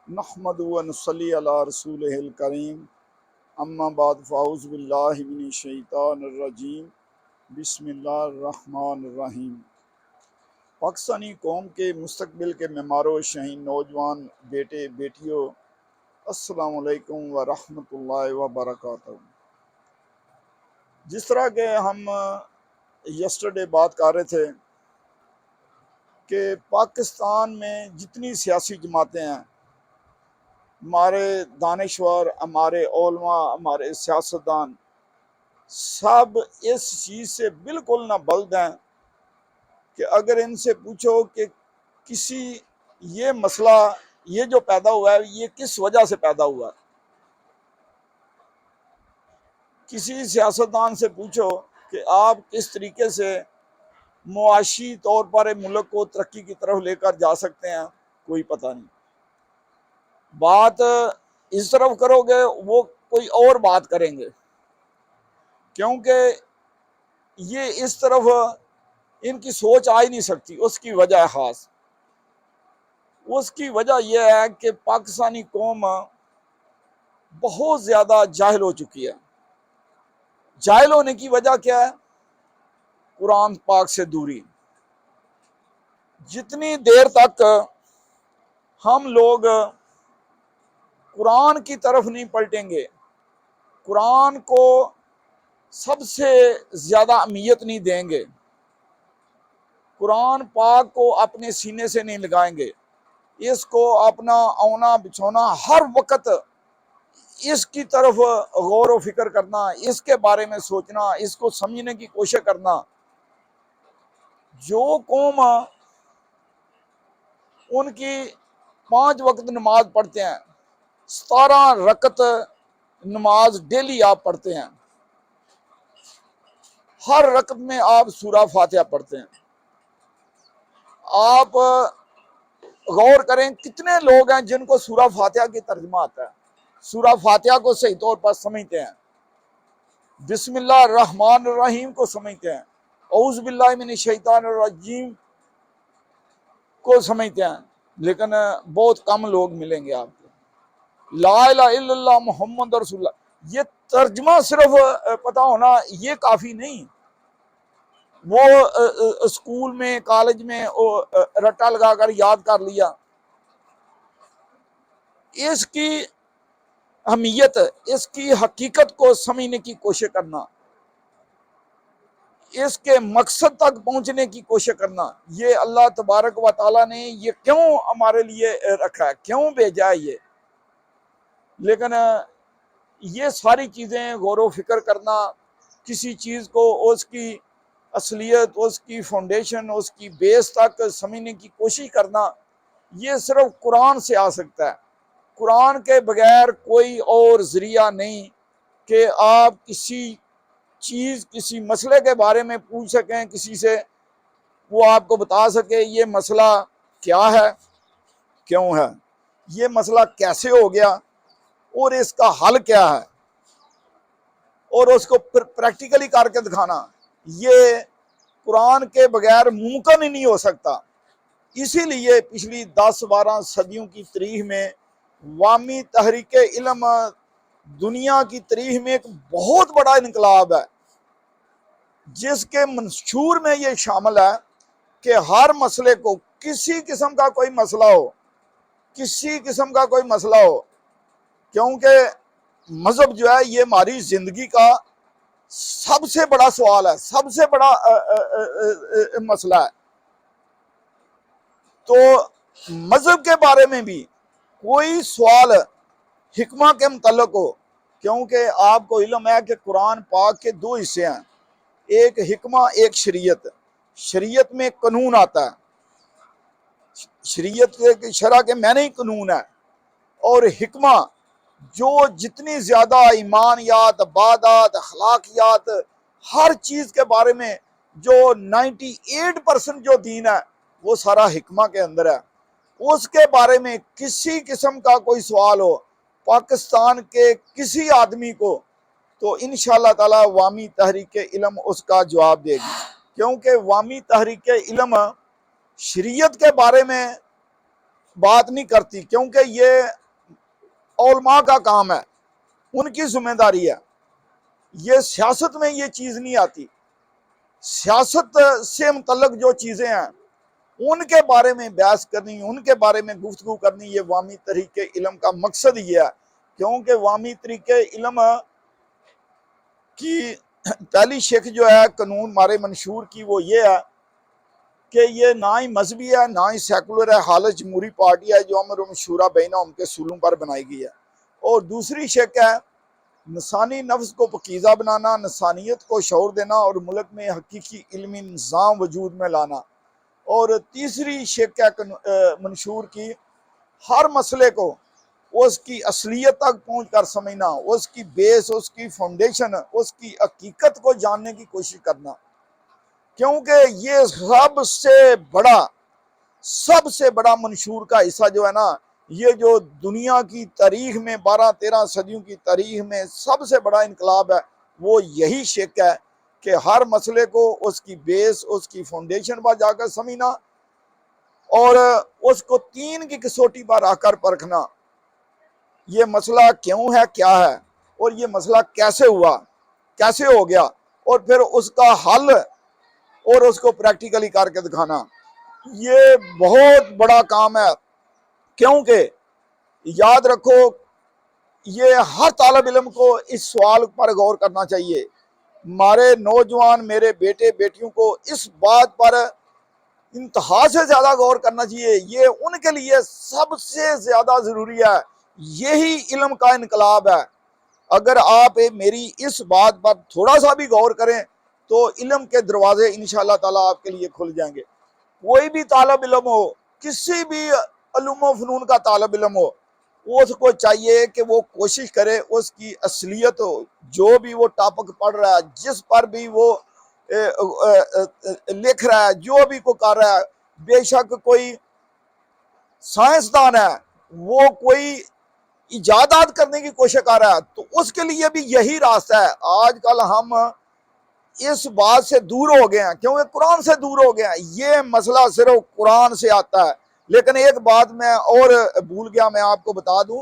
نحمد و نصلی علی رسولہ الکریم اما بعد فاعوذ باللہ من الشیطان الرجیم بسم اللہ الرحمن الرحیم۔ پاکستانی قوم کے مستقبل کے معمار و شہین نوجوان بیٹے بیٹیوں، السلام علیکم ورحمۃ اللہ وبرکاتہ۔ جس طرح کہ ہم یسٹرڈے بات کر رہے تھے کہ پاکستان میں جتنی سیاسی جماعتیں ہیں، ہمارے دانشور، ہمارے علماء، ہمارے سیاستدان سب اس چیز سے بالکل نہ بلد ہیں کہ اگر ان سے پوچھو کہ کسی یہ مسئلہ یہ جو پیدا ہوا ہے یہ کس وجہ سے پیدا ہوا ہے، کسی سیاستدان سے پوچھو کہ آپ کس طریقے سے معاشی طور پر ملک کو ترقی کی طرف لے کر جا سکتے ہیں، کوئی پتہ نہیں۔ بات اس طرف کرو گے وہ کوئی اور بات کریں گے، کیونکہ یہ اس طرف ان کی سوچ آ ہی نہیں سکتی۔ اس کی وجہ ہے خاص، اس کی وجہ یہ ہے کہ پاکستانی قوم بہت زیادہ جاہل ہو چکی ہے۔ جاہل ہونے کی وجہ کیا ہے؟ قرآن پاک سے دوری۔ جتنی دیر تک ہم لوگ قرآن کی طرف نہیں پلٹیں گے، قرآن کو سب سے زیادہ اہمیت نہیں دیں گے، قرآن پاک کو اپنے سینے سے نہیں لگائیں گے، اس کو اپنا اونا بچھونا ہر وقت اس کی طرف غور و فکر کرنا، اس کے بارے میں سوچنا، اس کو سمجھنے کی کوشش کرنا۔ جو قوم ان کی 5 وقت نماز پڑھتے ہیں، 17 رکعت نماز ڈیلی آپ پڑھتے ہیں، ہر رکعت میں آپ سورہ فاتحہ پڑھتے ہیں، آپ غور کریں کتنے لوگ ہیں جن کو سورہ فاتحہ کی ترجمہ آتا ہے، سورہ فاتحہ کو صحیح طور پر سمجھتے ہیں، بسم اللہ الرحمن الرحیم کو سمجھتے ہیں، اعوذ باللہ من الشیطان الرجیم کو سمجھتے ہیں، لیکن بہت کم لوگ ملیں گے آپ کو۔ لا الہ الا اللہ محمد رسول اللہ، یہ ترجمہ صرف پتہ ہونا یہ کافی نہیں۔ وہ اسکول میں کالج میں رٹا لگا کر یاد کر لیا، اس کی اہمیت، اس کی حقیقت کو سمجھنے کی کوشش کرنا، اس کے مقصد تک پہنچنے کی کوشش کرنا، یہ اللہ تبارک و تعالیٰ نے یہ کیوں ہمارے لیے رکھا ہے، کیوں بھیجا ہے یہ۔ لیکن یہ ساری چیزیں غور و فکر کرنا، کسی چیز کو اس کی اصلیت، اس کی فاؤنڈیشن، اس کی بیس تک سمجھنے کی کوشش کرنا، یہ صرف قرآن سے آ سکتا ہے۔ قرآن کے بغیر کوئی اور ذریعہ نہیں کہ آپ کسی چیز، کسی مسئلے کے بارے میں پوچھ سکیں کسی سے، وہ آپ کو بتا سکے یہ مسئلہ کیا ہے، کیوں ہے، یہ مسئلہ کیسے ہو گیا اور اس کا حل کیا ہے، اور اس کو پریکٹیکلی کر کے دکھانا، یہ قرآن کے بغیر ممکن ہی نہیں ہو سکتا۔ اسی لیے پچھلی 10-12 صدیوں کی تاریخ میں عوامی تحریک علم دنیا کی تاریخ میں ایک بہت بڑا انقلاب ہے، جس کے منشور میں یہ شامل ہے کہ ہر مسئلے کو، کسی قسم کا کوئی مسئلہ ہو، کسی قسم کا کوئی مسئلہ ہو، کیونکہ مذہب جو ہے یہ ہماری زندگی کا سب سے بڑا سوال ہے، سب سے بڑا مسئلہ ہے۔ تو مذہب کے بارے میں بھی کوئی سوال حکمہ کے متعلق ہو، کیونکہ آپ کو علم ہے کہ قرآن پاک کے 2 حصے ہیں، ایک حکمہ، ایک شریعت۔ شریعت میں قانون آتا ہے، شریعت کے شرع کے معنی ہی قانون ہے، اور حکمہ جو جتنی زیادہ ایمانیات، عبادات، اخلاقیات، ہر چیز کے بارے میں جو 98% جو دین ہے وہ سارا حکمہ کے اندر ہے۔ اس کے بارے میں کسی قسم کا کوئی سوال ہو پاکستان کے کسی آدمی کو، تو انشاءاللہ تعالی عوامی تحریک علم اس کا جواب دے گی، کیونکہ عوامی تحریک علم شریعت کے بارے میں بات نہیں کرتی، کیونکہ یہ علماء کا کام ہے، ان کی ذمہ داری ہے۔ یہ سیاست میں یہ چیز نہیں آتی۔ سیاست سے متعلق جو چیزیں ہیں ان کے بارے میں بحث کرنی، ان کے بارے میں گفتگو کرنی، یہ وامی طریقے علم کا مقصد یہ ہے۔ کیونکہ وامی طریقے علم کی پہلی شک جو ہے قانون ہمارے منشور کی وہ یہ ہے کہ یہ نہ ہی مذہبی ہے نہ ہی سیکولر ہے، خالص جمہوری پارٹی ہے جو امر و مشورہ بینہم کے اصولوں پر بنائی گئی ہے۔ اور دوسری شک ہے نسانی نفس کو پاکیزہ بنانا، نسانیت کو شعور دینا اور ملک میں حقیقی علمی نظام وجود میں لانا۔ اور تیسری شک ہے منشور کی ہر مسئلے کو اس کی اصلیت تک پہنچ کر سمجھنا، اس کی بیس، اس کی فاؤنڈیشن، اس کی حقیقت کو جاننے کی کوشش کرنا۔ کیونکہ یہ سب سے بڑا منشور کا حصہ جو ہے نا، یہ جو دنیا کی تاریخ میں 12-13 صدیوں کی تاریخ میں سب سے بڑا انقلاب ہے، وہ یہی شک ہے کہ ہر مسئلے کو اس کی بیس، اس کی فاؤنڈیشن پر جا کر سمجھنا اور اس کو 3 کی کسوٹی پر آ کر پرکھنا۔ یہ مسئلہ کیوں ہے، کیا ہے، اور یہ مسئلہ کیسے ہوا، کیسے ہو گیا، اور پھر اس کا حل اور اس کو پریکٹیکلی کر کے دکھانا۔ یہ بہت بڑا کام ہے، کیونکہ یاد رکھو یہ ہر طالب علم کو اس سوال پر غور کرنا چاہیے۔ ہمارے نوجوان، میرے بیٹے بیٹیوں کو اس بات پر انتہا سے زیادہ غور کرنا چاہیے۔ یہ ان کے لیے سب سے زیادہ ضروری ہے، یہی علم کا انقلاب ہے۔ اگر آپ میری اس بات پر تھوڑا سا بھی غور کریں تو علم کے دروازے انشاءاللہ تعالیٰ آپ کے لیے کھل جائیں گے۔ کوئی بھی طالب علم ہو، کسی بھی علوم و فنون کا طالب علم ہو، اس کو چاہیے کہ وہ کوشش کرے اس کی اصلیت ہو، جو بھی وہ ٹاپک پڑھ رہا ہے، جس پر بھی وہ لکھ رہا ہے، جو بھی کو کر رہا ہے، بے شک کوئی سائنسدان ہے، وہ کوئی ایجادات کرنے کی کوشش کر رہا ہے، تو اس کے لیے بھی یہی راستہ ہے۔ آج کل ہم اس بات سے دور ہو گئے ہیں، کیونکہ قرآن سے دور ہو گئے ہیں۔ یہ مسئلہ صرف قرآن سے آتا ہے۔ لیکن ایک بات میں اور بھول گیا، میں آپ کو بتا دوں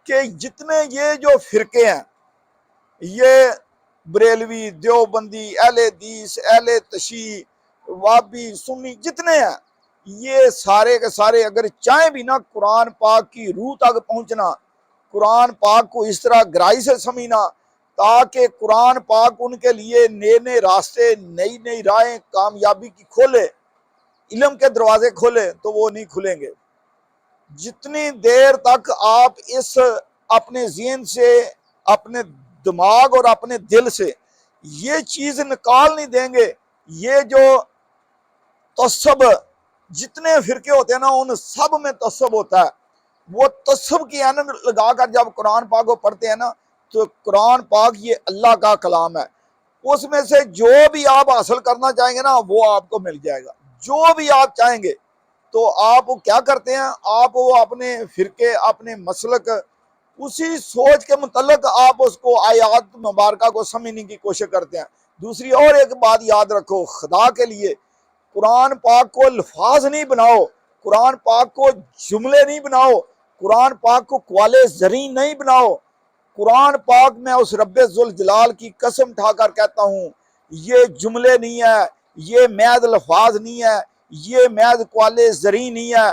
کہ جتنے یہ جو فرقے ہیں، یہ بریلوی، دیوبندی، اہل حدیث، اہل تشیع، وابی، سنی، جتنے ہیں، یہ سارے کے سارے اگر چاہیں بھی نا قرآن پاک کی روح تک پہنچنا، قرآن پاک کو اس طرح گہرائی سے سمجھنا تاکہ قرآن پاک ان کے لیے نئے نئے راستے، نئی نئی راہیں کامیابی کی کھولے، علم کے دروازے کھولے، تو وہ نہیں کھلیں گے۔ جتنی دیر تک آپ اس اپنے ذہن سے، اپنے دماغ اور اپنے دل سے یہ چیز نکال نہیں دیں گے، یہ جو تعصب، جتنے فرقے ہوتے ہیں نا ان سب میں تعصب ہوتا ہے، وہ تعصب کی اینن لگا کر جب قرآن پاک کو پڑھتے ہیں نا، تو قرآن پاک یہ اللہ کا کلام ہے، اس میں سے جو بھی آپ حاصل کرنا چاہیں گے نا وہ آپ کو مل جائے گا، جو بھی آپ چاہیں گے۔ تو آپ کیا کرتے ہیں، آپ وہ اپنے فرقے، اپنے مسلک، اسی سوچ کے متعلق آپ اس کو آیات مبارکہ کو سمجھنے کی کوشش کرتے ہیں۔ دوسری اور ایک بات یاد رکھو، خدا کے لیے قرآن پاک کو الفاظ نہیں بناؤ، قرآن پاک کو جملے نہیں بناؤ، قرآن پاک کو قوالِ زریں نہیں بناؤ۔ قرآن پاک میں اس رب ذوالجلال کی قسم اٹھا کر کہتا ہوں، یہ جملے نہیں ہے، یہ محض الفاظ نہیں ہے، یہ محض قوالِ زریں نہیں ہے۔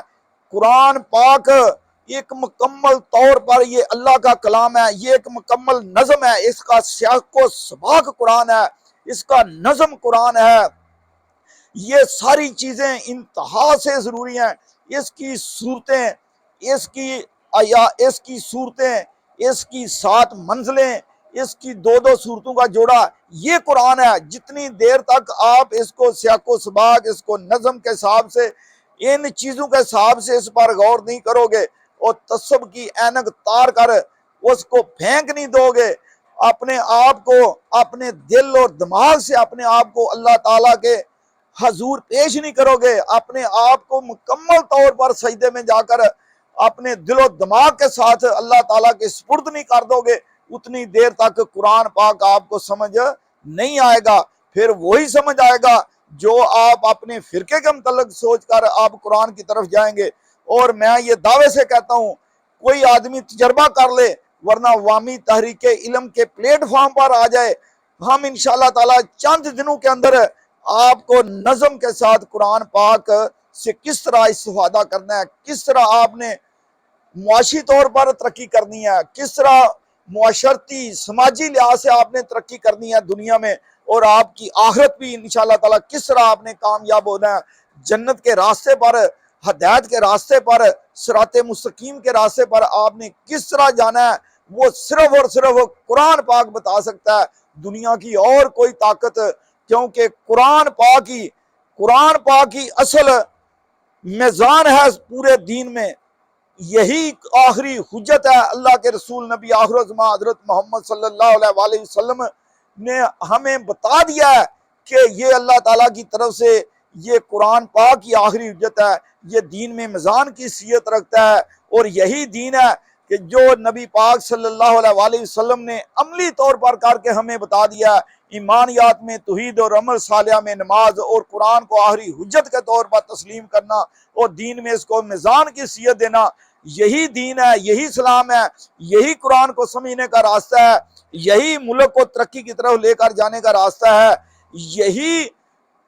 قرآن پاک ایک مکمل طور پر یہ اللہ کا کلام ہے، یہ ایک مکمل نظم ہے، اس کا سیاق و سباق قرآن ہے، اس کا نظم قرآن ہے۔ یہ ساری چیزیں انتہا سے ضروری ہیں۔ اس کی صورتیں، اس کی صورتیں، اس کی 7 منزلیں، اس کی 2 صورتوں کا جوڑا، یہ قرآن ہے۔ جتنی دیر تک آپ اس کو سیاق و سباق، اس کو نظم کے حساب سے، ان چیزوں کے حساب سے اس پر غور نہیں کرو گے اور تعصب کی اینک تار کر اس کو پھینک نہیں دو گے، اپنے آپ کو، اپنے دل اور دماغ سے اپنے آپ کو اللہ تعالیٰ کے حضور پیش نہیں کرو گے، اپنے آپ کو مکمل طور پر سجدے میں جا کر اپنے دل و دماغ کے ساتھ اللہ تعالیٰ کے سپرد نہیں کر دو گے، اتنی دیر تک قرآن پاک آپ کو سمجھ نہیں آئے گا۔ پھر وہی سمجھ آئے گا جو آپ اپنے فرقے کے متعلق سوچ کر آپ قرآن کی طرف جائیں گے، اور میں یہ دعوے سے کہتا ہوں کوئی آدمی تجربہ کر لے، ورنہ عوامی تحریک علم کے پلیٹ فارم پر آ جائے، ہم انشاءاللہ تعالی چند دنوں کے اندر آپ کو نظم کے ساتھ قرآن پاک سے کس طرح استفادہ کرنا ہے، کس طرح آپ نے معاشی طور پر ترقی کرنی ہے، کس طرح معاشرتی سماجی لحاظ سے آپ نے ترقی کرنی ہے دنیا میں، اور آپ کی آخرت بھی انشاءاللہ تعالی کس طرح آپ نے کامیاب ہونا ہے، جنت کے راستے پر، ہدایت کے راستے پر، صراط مستقیم کے راستے پر آپ نے کس طرح جانا ہے، وہ صرف اور صرف قرآن پاک بتا سکتا ہے، دنیا کی اور کوئی طاقت، کیونکہ قرآن پاک کی اصل میزان ہے پورے دین میں، یہی آخری حجت ہے۔ اللہ کے رسول نبی آخر الزمان حضرت محمد صلی اللہ علیہ وآلہ وسلم نے ہمیں بتا دیا ہے کہ یہ اللہ تعالیٰ کی طرف سے یہ قرآن پاک کی آخری حجت ہے، یہ دین میں میزان کی حیثیت رکھتا ہے، اور یہی دین ہے کہ جو نبی پاک صلی اللہ علیہ وآلہ وسلم نے عملی طور پر کر کے ہمیں بتا دیا ہے، ایمانیات میں توحید اور عمل صالحہ میں نماز اور قرآن کو آخری حجت کے طور پر تسلیم کرنا اور دین میں اس کو میزان کی حیثیت دینا، یہی دین ہے، یہی اسلام ہے، یہی قرآن کو سمجھنے کا راستہ ہے، یہی ملک کو ترقی کی طرف لے کر جانے کا راستہ ہے، یہی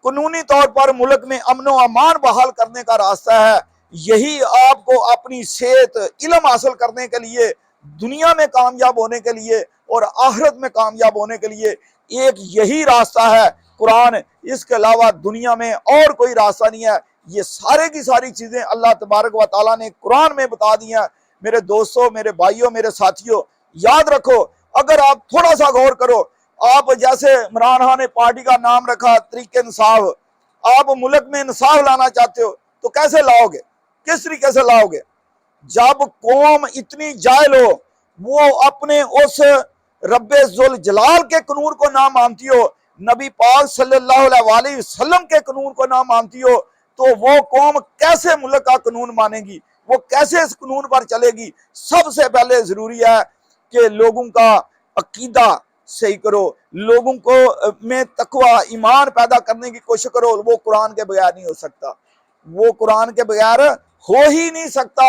قانونی طور پر ملک میں امن و امان بحال کرنے کا راستہ ہے، یہی آپ کو اپنی صحت علم حاصل کرنے کے لیے، دنیا میں کامیاب ہونے کے لیے اور آخرت میں کامیاب ہونے کے لیے ایک یہی راستہ ہے قرآن، اس کے علاوہ دنیا میں اور کوئی راستہ نہیں ہے۔ یہ سارے کی ساری چیزیں اللہ تبارک و تعالیٰ نے قرآن میں بتا دی ہیں۔ میرے دوستوں، میرے بھائیوں، میرے ساتھیوں، یاد رکھو، اگر آپ تھوڑا سا غور کرو، آپ جیسے عمران خان نے پارٹی کا نام رکھا تحریک انصاف، آپ ملک میں انصاف لانا چاہتے ہو تو کیسے لاؤ گے؟ کس طریقے سے لاؤ گے؟ جب قوم اتنی جاہل ہو، وہ اپنے اس رب ذوالجلال کے قانون کو نہ مانتی ہو، نبی پاک صلی اللہ علیہ وآلہ وسلم کے قانون کو نہ مانتی ہو، تو وہ قوم کیسے ملک کا قانون مانے گی؟ وہ کیسے اس قانون پر چلے گی؟ سب سے پہلے ضروری ہے کہ لوگوں کا عقیدہ صحیح کرو، لوگوں کو میں تقوی ایمان پیدا کرنے کی کوشش کرو، وہ قرآن کے بغیر نہیں ہو سکتا، وہ قرآن کے بغیر ہو ہی نہیں سکتا،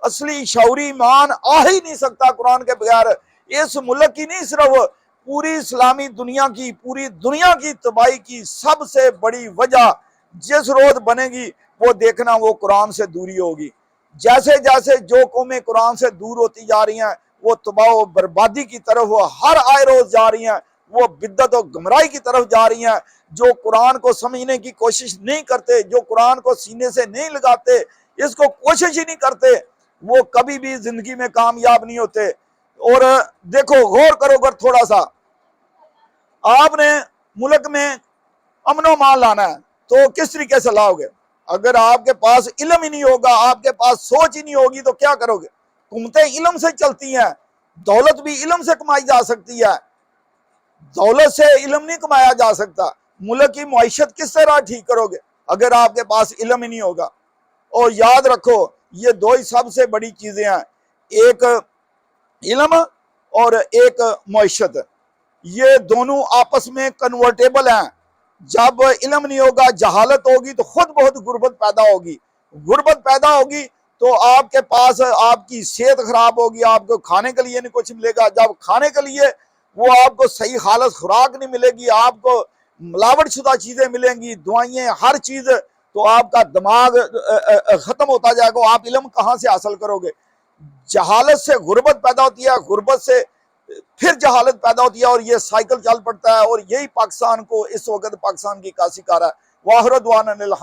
اصلی شعوری ایمان آ ہی نہیں سکتا قرآن کے بغیر۔ اس ملک کی نہیں، صرف پوری اسلامی دنیا کی، پوری دنیا کی تباہی کی سب سے بڑی وجہ جس روز بنے گی، وہ دیکھنا وہ قرآن سے دوری ہوگی۔ جیسے جیسے جو قومیں قرآن سے دور ہوتی جا رہی ہیں، وہ تباہ و بربادی کی طرف وہ ہر آئے روز جا رہی ہیں، وہ بدعت و گمراہی کی طرف جا رہی ہیں۔ جو قرآن کو سمجھنے کی کوشش نہیں کرتے، جو قرآن کو سینے سے نہیں لگاتے، اس کو کوشش ہی نہیں کرتے، وہ کبھی بھی زندگی میں کامیاب نہیں ہوتے۔ اور دیکھو، غور کرو، اگر تھوڑا سا آپ نے ملک میں امن و امان لانا ہے تو کس طریقے سے لاؤ گے؟ اگر آپ کے پاس علم ہی نہیں ہوگا، آپ کے پاس سوچ ہی نہیں ہوگی، تو کیا کرو گے؟ حکومتیں علم سے چلتی ہیں، دولت بھی علم سے کمائی جا سکتی ہے، دولت سے علم نہیں کمایا جا سکتا۔ ملک کی معیشت کس طرح ٹھیک کرو گے اگر آپ کے پاس علم ہی نہیں ہوگا؟ اور یاد رکھو، یہ دو ہی سب سے بڑی چیزیں ہیں، ایک علم اور ایک معیشت، یہ دونوں آپس میں کنورٹیبل ہیں۔ جب علم نہیں ہوگا، جہالت ہوگی، تو خود بہت غربت پیدا ہوگی، غربت پیدا ہوگی تو آپ کے پاس آپ کی صحت خراب ہوگی، آپ کو کھانے کے لیے نہیں کچھ ملے گا، جب کھانے کے لیے وہ آپ کو صحیح خالص خوراک نہیں ملے گی، آپ کو ملاوٹ شدہ چیزیں ملیں گی، دوائیں، ہر چیز، تو آپ کا دماغ ختم ہوتا جائے گا، آپ علم کہاں سے حاصل کرو گے؟ جہالت سے غربت پیدا ہوتی ہے، غربت سے پھر جہالت پیدا ہوتی ہے، اور یہ سائیکل چل پڑتا ہے، اور یہی پاکستان کو اس وقت پاکستان کی کاشی کار ہے۔ واخر دعوانا